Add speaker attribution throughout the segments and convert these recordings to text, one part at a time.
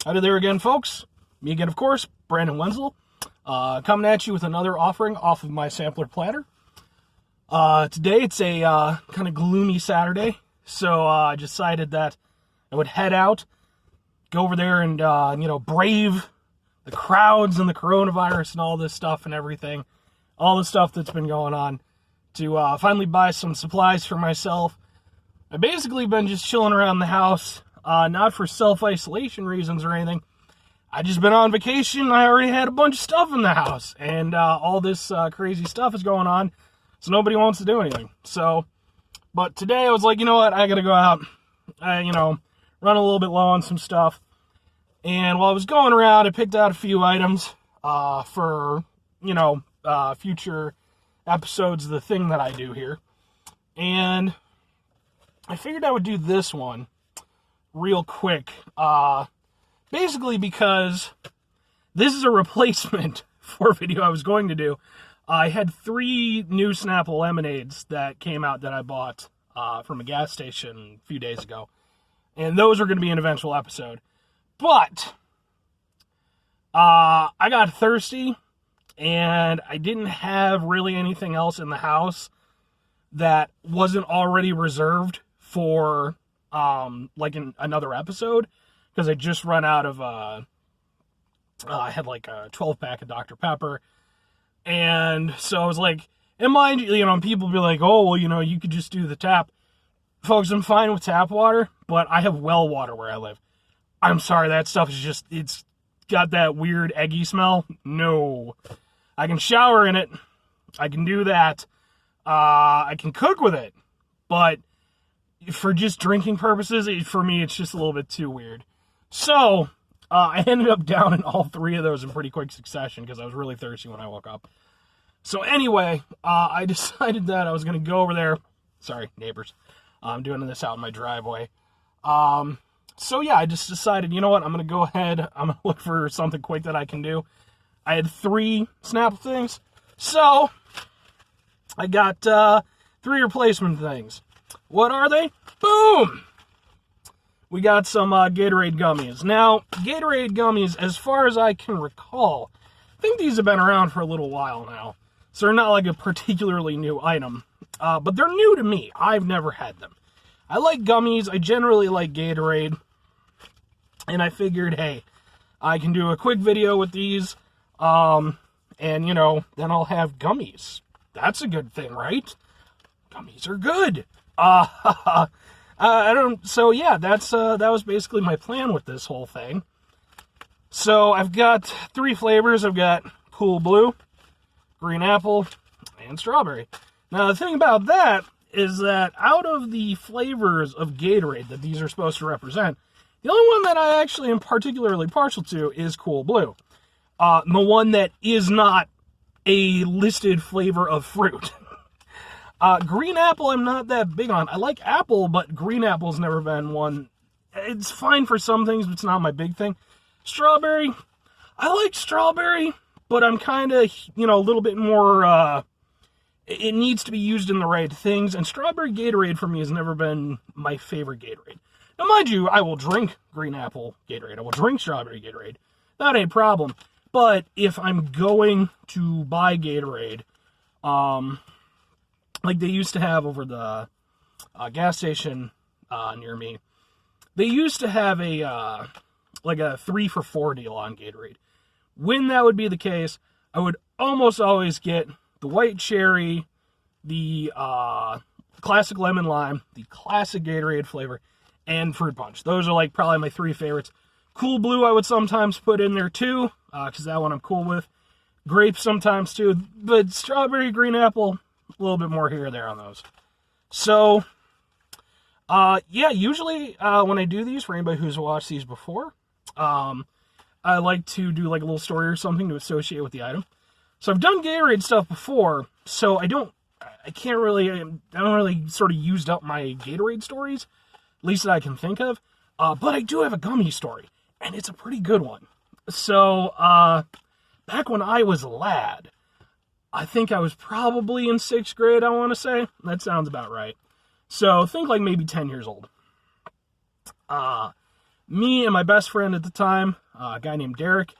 Speaker 1: Howdy there again, folks. Me again, of course, Brandon Wenzel, coming at you with another offering off of my Sampler Platter. Today it's a kind of gloomy Saturday, so I decided that I would head out, go over there and, brave the crowds and the coronavirus and all this stuff and everything, all the stuff that's been going on, to finally buy some supplies for myself. I've basically been just chilling around the house, not for self-isolation reasons or anything. I just been on vacation. I already had a bunch of stuff in the house, and all this crazy stuff is going on, so nobody wants to do anything. But today I was like, you know what, I gotta go out, run a little bit low on some stuff. And while I was going around, I picked out a few items for, future episodes of the thing that I do here. And I figured I would do this one real quick, basically because this is a replacement for a video I was going to do. I had 3 new Snapple lemonades that came out that I bought from a gas station a few days ago, and those are going to be an eventual episode. But I got thirsty, and I didn't have really anything else in the house that wasn't already reserved for another episode, because I just run out of I had like a 12-pack of Dr. Pepper, and so I was like, and mind you, people be like, oh, well, you could just do the tap. Folks, I'm fine with tap water, but I have well water where I live. I'm sorry, that stuff is just, it's got that weird eggy smell. No. I can shower in it. I can do that. I can cook with it. But for just drinking purposes, for me, it's just a little bit too weird. So, I ended up downing all 3 of those in pretty quick succession because I was really thirsty when I woke up. So anyway, I decided that I was going to go over there. Sorry, neighbors. I'm doing this out in my driveway. So yeah, I just decided, you know what, I'm going to go ahead, I'm going to look for something quick that I can do. I had 3 Snapple things, so I got 3 replacement things. What are they? Boom! We got some Gatorade Gummies. Now, Gatorade Gummies, as far as I can recall, I think these have been around for a little while now, so they're not like a particularly new item, but they're new to me. I've never had them. I like gummies, I generally like Gatorade, and I figured, hey, I can do a quick video with these, and, then I'll have gummies. That's a good thing, right? Gummies are good. So yeah, that was basically my plan with this whole thing. So I've got 3 flavors. I've got Cool Blue, Green Apple, and Strawberry. Now, the thing about that is that out of the flavors of Gatorade that these are supposed to represent, the only one that I actually am particularly partial to is Cool Blue. The one that is not a listed flavor of fruit. Green Apple I'm not that big on. I like apple, but Green Apple's never been one. It's fine for some things, but it's not my big thing. Strawberry, I like strawberry, but I'm kind of, a little bit more, it needs to be used in the right things, and strawberry Gatorade for me has never been my favorite Gatorade. Now, mind you, I will drink Green Apple Gatorade. I will drink strawberry Gatorade. Not a problem. But if I'm going to buy Gatorade, like they used to have over the gas station near me, they used to have a 3 for $4 deal on Gatorade. When that would be the case, I would almost always get the white cherry, the classic lemon lime, the classic Gatorade flavor, and fruit punch. Those are like probably my 3 favorites. Cool Blue I would sometimes put in there too, because that one I'm cool with. Grape sometimes too, but strawberry, green apple, a little bit more here or there on those. So, yeah, usually when I do these, for anybody who's watched these before, I like to do like a little story or something to associate with the item. So I've done Gatorade stuff before, so I don't really sort of used up my Gatorade stories, at least that I can think of. But I do have a gummy story, and it's a pretty good one. So, back when I was a lad, I think I was probably in 6th grade, I want to say. That sounds about right. So, think like maybe 10 years old. me and my best friend at the time, a guy named Derek,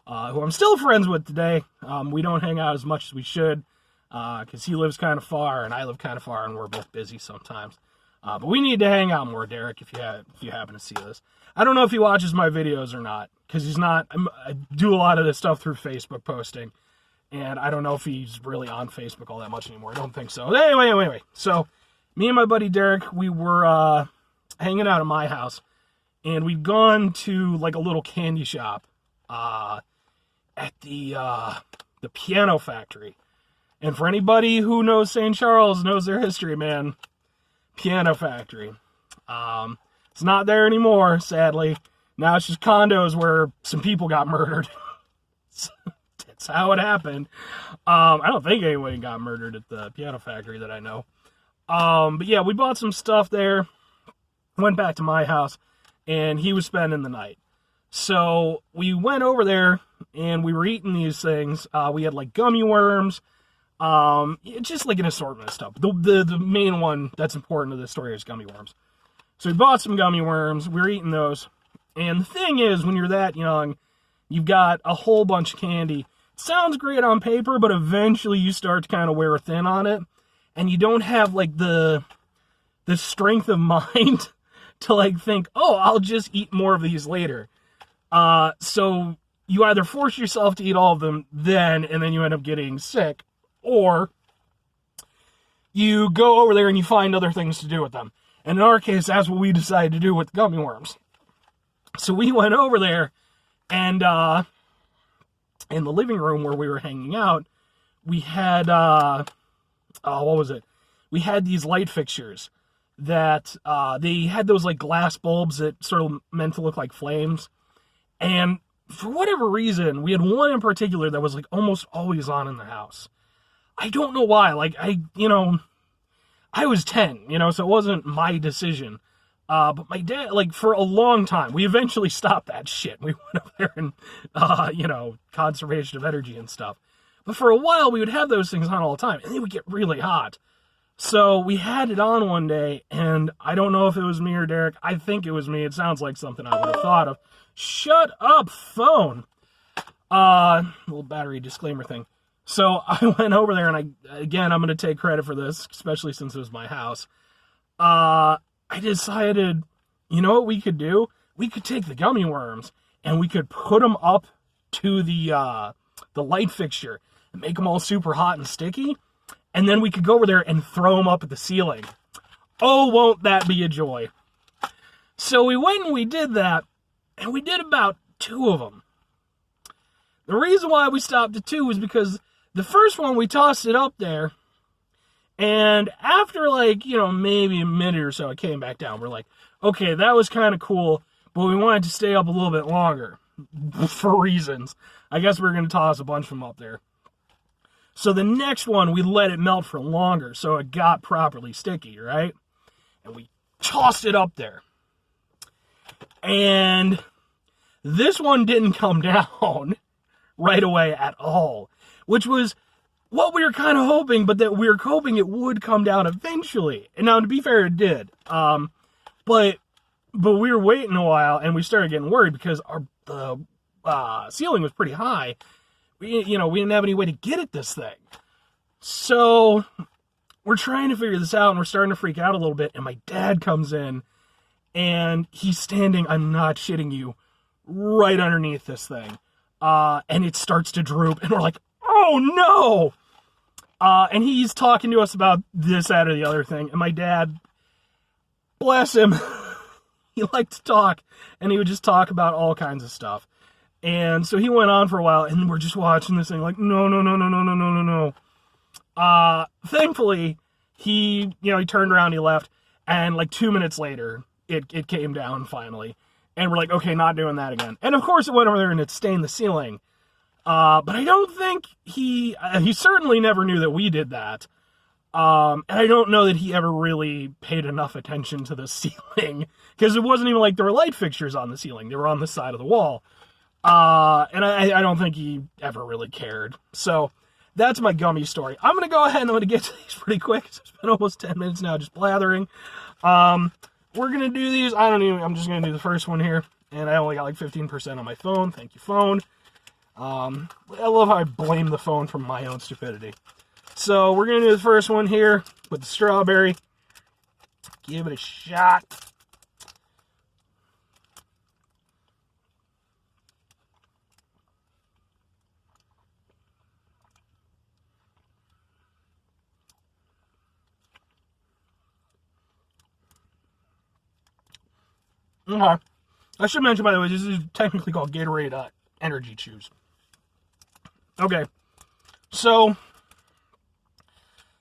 Speaker 1: who I'm still friends with today. We don't hang out as much as we should, because he lives kind of far and I live kind of far, and we're both busy sometimes. But we need to hang out more, Derek, if you happen to see this. I don't know if he watches my videos or not, because he's not. I do a lot of this stuff through Facebook posting, and I don't know if he's really on Facebook all that much anymore. I don't think so. Anyway. So, me and my buddy Derek, we were hanging out at my house, and we'd gone to like a little candy shop at the Piano Factory. And for anybody who knows St. Charles, knows their history, man, Piano Factory. It's not there anymore, sadly. Now it's just condos where some people got murdered. That's how it happened. I don't think anyone got murdered at the Piano Factory that I know. But yeah, we bought some stuff there, went back to my house, and he was spending the night. So we went over there, and we were eating these things. We had like gummy worms, just like an assortment of stuff. The main one that's important to this story is gummy worms. So we bought some gummy worms. We were eating those. And the thing is, when you're that young, you've got a whole bunch of candy. It sounds great on paper, but eventually you start to kind of wear thin on it. And you don't have like the strength of mind to like think, oh, I'll just eat more of these later. So you either force yourself to eat all of them then, and then you end up getting sick, or you go over there and you find other things to do with them. And in our case, that's what we decided to do with the gummy worms. So we went over there, and in the living room where we were hanging out, we had, what was it? We had these light fixtures that, they had those like glass bulbs that sort of meant to look like flames. And for whatever reason, we had one in particular that was like almost always on in the house. I don't know why. Like, I was 10, so it wasn't my decision. But my dad, like, for a long time, we eventually stopped that shit. We went up there and, conservation of energy and stuff. But for a while, we would have those things on all the time, and they would get really hot. So we had it on one day, and I don't know if it was me or Derek. I think it was me. It sounds like something I would have thought of. Shut up, phone. Little battery disclaimer thing. So I went over there, and I'm going to take credit for this, especially since it was my house. I decided, you know what we could do? We could take the gummy worms, and we could put them up to the light fixture and make them all super hot and sticky, and then we could go over there and throw them up at the ceiling. Oh, won't that be a joy? So we went and we did that, and we did about 2 of them. The reason why we stopped at 2 was because the first one, we tossed it up there, and after, like, maybe a minute or so, it came back down. We're like, okay, that was kind of cool, but we wanted to stay up a little bit longer for reasons. I guess we were going to toss a bunch of them up there. So the next one, we let it melt for longer, so it got properly sticky, right? And we tossed it up there. And this one didn't come down right away at all, which was what we were kind of hoping, but that we were hoping it would come down eventually. And now, to be fair, it did. But we were waiting a while, and we started getting worried because the ceiling was pretty high. We didn't have any way to get at this thing. So we're trying to figure this out, and we're starting to freak out a little bit. And my dad comes in, and he's standing, I'm not shitting you, right underneath this thing. And it starts to droop, and we're like, oh no! And he's talking to us about this, that, or the other thing. And my dad, bless him, he liked to talk, and he would just talk about all kinds of stuff. And so he went on for a while, and we're just watching this thing like, no. Thankfully, he turned around, he left, and like 2 minutes later, it came down finally. And we're like, okay, not doing that again. And of course it went over there and it stained the ceiling. But I don't think he certainly never knew that we did that. And I don't know that he ever really paid enough attention to the ceiling, because it wasn't even like there were light fixtures on the ceiling. They were on the side of the wall. And I don't think he ever really cared. So that's my gummy story. I'm going to go ahead and I'm going to get to these pretty quick. It's been almost 10 minutes now just blathering. We're going to do these. I'm just going to do the first one here. and I only got like 15% on my phone. Thank you, phone. I love how I blame the phone for my own stupidity. So we're going to do the first one here with the strawberry. Give it a shot. Okay. I should mention, by the way, this is technically called Gatorade Energy Chews. Okay. So,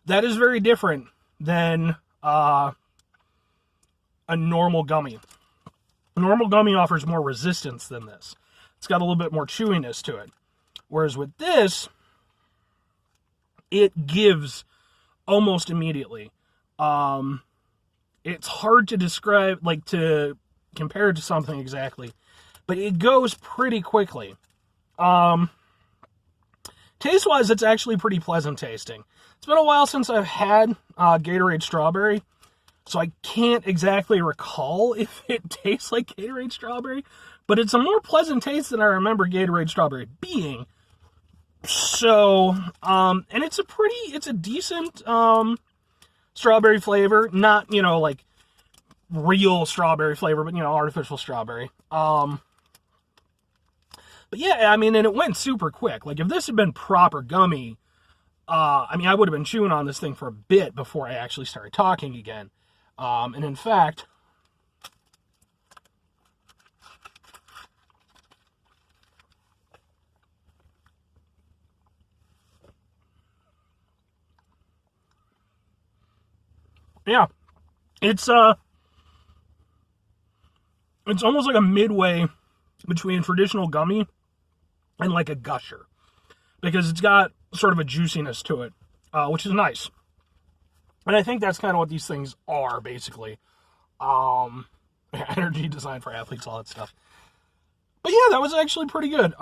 Speaker 1: that is very different than a normal gummy. A normal gummy offers more resistance than this. It's got a little bit more chewiness to it. Whereas with this, it gives almost immediately. It's hard to describe, like to compare it to something exactly, but it goes pretty quickly. Taste-wise, it's actually pretty pleasant tasting. It's been a while since I've had Gatorade Strawberry, so I can't exactly recall if it tastes like Gatorade Strawberry, but it's a more pleasant taste than I remember Gatorade Strawberry being. So, and it's a decent strawberry flavor, not, like real strawberry flavor, but, artificial strawberry. But yeah, I mean, and it went super quick. Like, if this had been proper gummy, I would have been chewing on this thing for a bit before I actually started talking again. And in fact, yeah, it's almost like a midway between traditional gummy and like a gusher, because it's got sort of a juiciness to it, which is nice. And I think that's kind of what these things are, basically. Energy designed for athletes, all that stuff. But yeah, that was actually pretty good.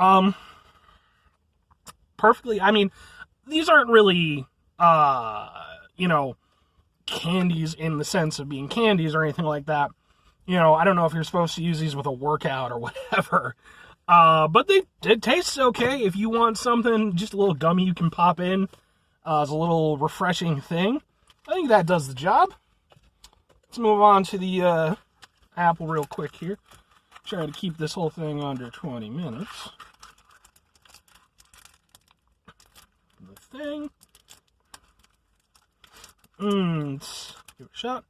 Speaker 1: Perfectly, I mean, these aren't really, candies in the sense of being candies or anything like that. I don't know if you're supposed to use these with a workout or whatever. But it tastes okay. If you want something, just a little gummy you can pop in as a little refreshing thing, I think that does the job. Let's move on to the apple real quick here. Try to keep this whole thing under 20 minutes. The thing. Let's give it a shot.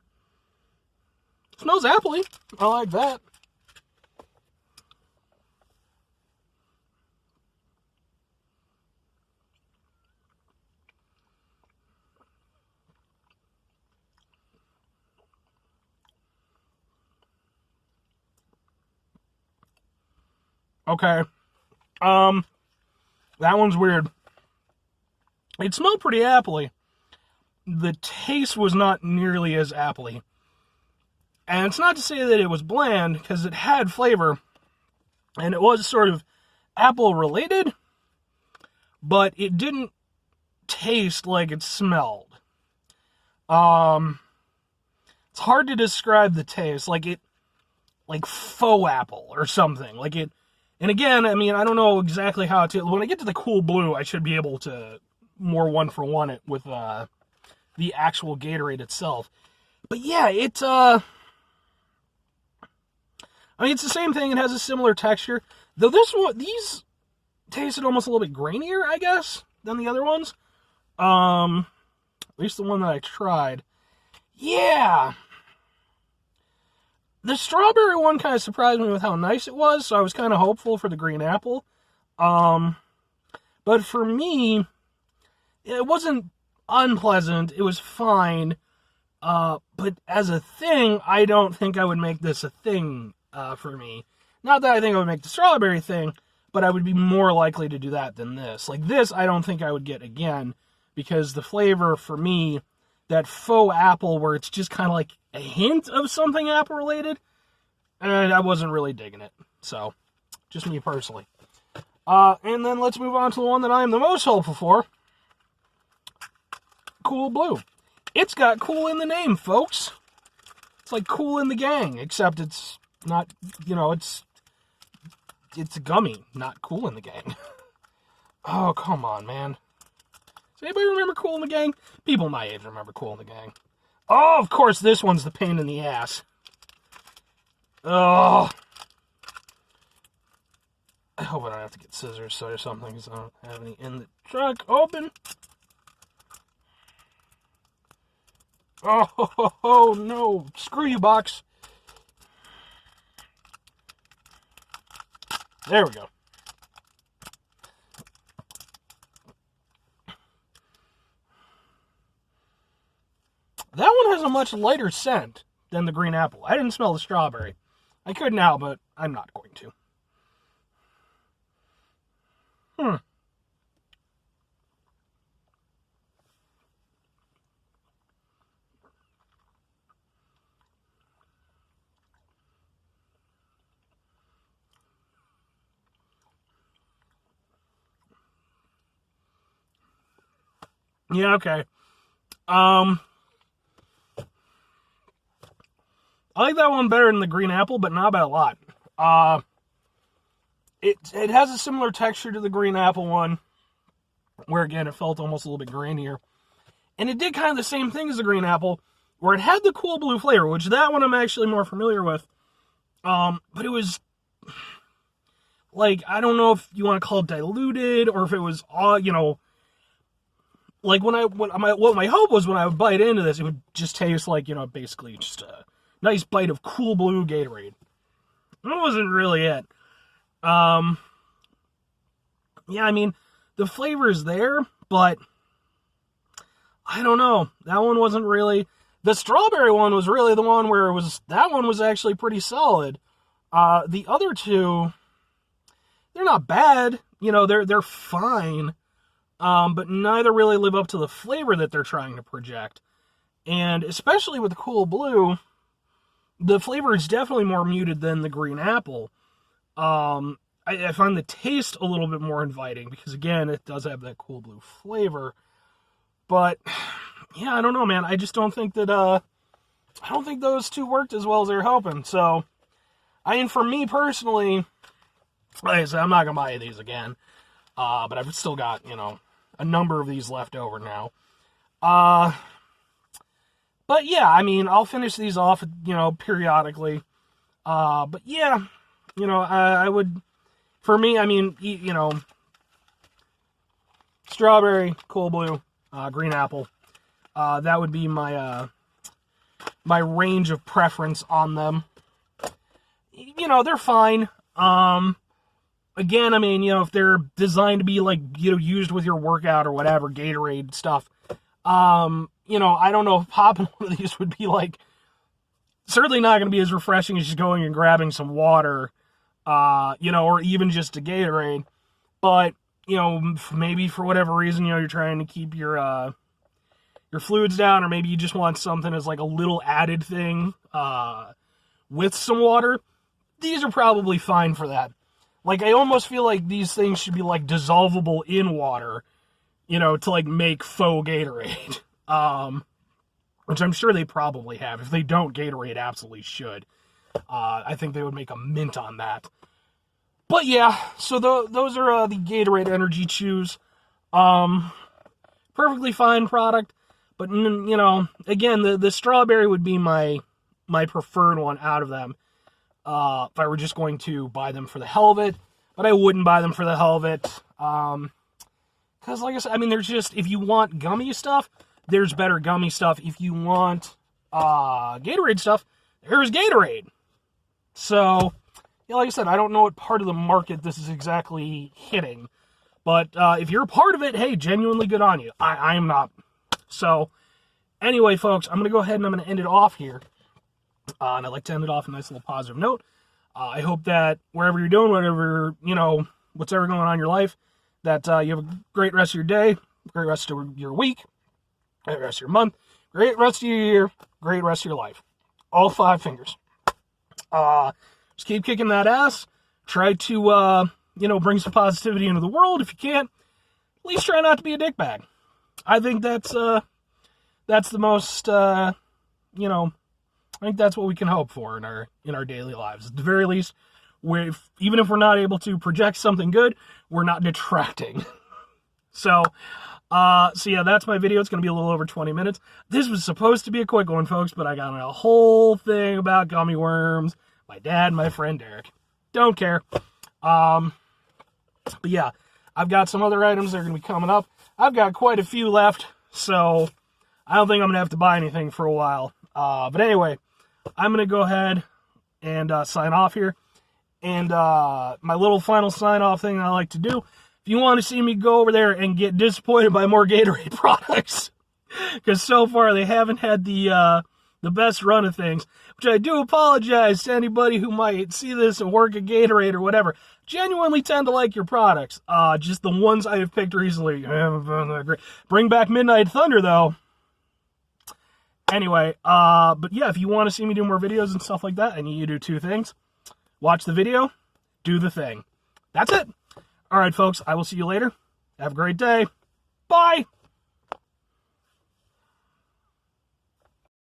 Speaker 1: Smells appley. I like that. Okay. That one's weird. It smelled pretty appley. The taste was not nearly as appley. And it's not to say that it was bland, because it had flavor, and it was sort of apple-related, but it didn't taste like it smelled. It's hard to describe the taste, like faux apple or something, and again, I mean, I don't know exactly how to, when I get to the cool blue, I should be able to more one-for-one it with, the actual Gatorade itself. But yeah, it's the same thing. It has a similar texture. Though these tasted almost a little bit grainier, I guess, than the other ones. At least the one that I tried. Yeah. The strawberry one kind of surprised me with how nice it was, so I was kind of hopeful for the green apple. But for me, it wasn't unpleasant. It was fine. But as a thing, I don't think I would make this a thing for me. Not that I think I would make the strawberry thing, but I would be more likely to do that than this. Like this, I don't think I would get again, because the flavor for me, that faux apple where it's just kind of like a hint of something apple related, and I wasn't really digging it. So, just me personally. And then let's move on to the one that I am the most hopeful for. Cool Blue. It's got cool in the name, folks. It's like Cool in the Gang, except it's not, it's it's a gummy, not Kool in the Gang. Oh, come on, man. Does anybody remember Kool in the Gang? People my age remember Kool in the Gang. Oh, of course, this one's the pain in the ass. Oh. I hope I don't have to get scissors or something, because I don't have any in the truck. Open. Oh, no. Screw you, box. There we go. That one has a much lighter scent than the green apple. I didn't smell the strawberry. I could now, but I'm not going to. Yeah, okay. I like that one better than the green apple, but not by a lot. It has a similar texture to the green apple one, where again it felt almost a little bit grainier. And it did kind of the same thing as the green apple, where it had the cool blue flavor, which that one I'm actually more familiar with. But it was like, I don't know if you want to call it diluted, or if it was all, like what my hope was when I would bite into this, it would just taste like, basically just a nice bite of cool blue Gatorade. That wasn't really it. Yeah, I mean, the flavor is there, but I don't know. That one wasn't really. The strawberry one was really the one where that one was actually pretty solid. The other two, they're not bad. They're fine. But neither really live up to the flavor that they're trying to project. And especially with the cool blue, the flavor is definitely more muted than the green apple. I find the taste a little bit more inviting because, again, it does have that cool blue flavor. But, yeah, I don't know, man. I just don't think that, I don't think those two worked as well as they were hoping. So, for me personally, like I said, I'm not going to buy these again. But I've still got, a number of these left over now. But yeah, I'll finish these off, periodically. But yeah, I would, for me, strawberry, cool blue, green apple. That would be my, my range of preference on them. They're fine. Again, if they're designed to be, used with your workout or whatever, Gatorade stuff, I don't know if popping one of these would be, certainly not going to be as refreshing as just going and grabbing some water, or even just a Gatorade. But, maybe for whatever reason, you're trying to keep your fluids down, or maybe you just want something as, a little added thing, with some water. These are probably fine for that. I almost feel like these things should be, dissolvable in water, to, make faux Gatorade. Which I'm sure they probably have. If they don't, Gatorade absolutely should. I think they would make a mint on that. But, yeah, so those are the Gatorade Energy Chews. Perfectly fine product. But, again, the strawberry would be my preferred one out of them. If I were just going to buy them for the hell of it, but I wouldn't buy them for the hell of it, because like I said, there's just, if you want gummy stuff, there's better gummy stuff. If you want, Gatorade stuff, there's Gatorade. So, yeah, like I said, I don't know what part of the market this is exactly hitting, but, if you're a part of it, hey, genuinely good on you. I am not. So, anyway, folks, I'm going to go ahead and I'm going to end it off here. And I'd like to end it off on a nice little positive note. I hope that wherever you're doing, whatever, what's ever going on in your life, that you have a great rest of your day, great rest of your week, great rest of your month, great rest of your year, great rest of your life. All 5 fingers. Just keep kicking that ass. Try to, bring some positivity into the world. If you can't, at least try not to be a dickbag. I think that's the most, I think that's what we can hope for in our daily lives. At the very least, even if we're not able to project something good, we're not detracting. So yeah, that's my video. It's going to be a little over 20 minutes. This was supposed to be a quick one, folks, but I got a whole thing about gummy worms. My dad and my friend Derek. Don't care. But yeah, I've got some other items that are going to be coming up. I've got quite a few left, so I don't think I'm going to have to buy anything for a while. But anyway, I'm going to go ahead and sign off here. And my little final sign-off thing I like to do, if you want to see me go over there and get disappointed by more Gatorade products, because so far they haven't had the best run of things, which I do apologize to anybody who might see this and work at Gatorade or whatever. Genuinely tend to like your products. Just the ones I have picked recently haven't been that great. Bring back Midnight Thunder, though. Anyway, but yeah, if you want to see me do more videos and stuff like that, I need you to do two things. Watch the video, do the thing. That's it. All right, folks, I will see you later. Have a great day. Bye.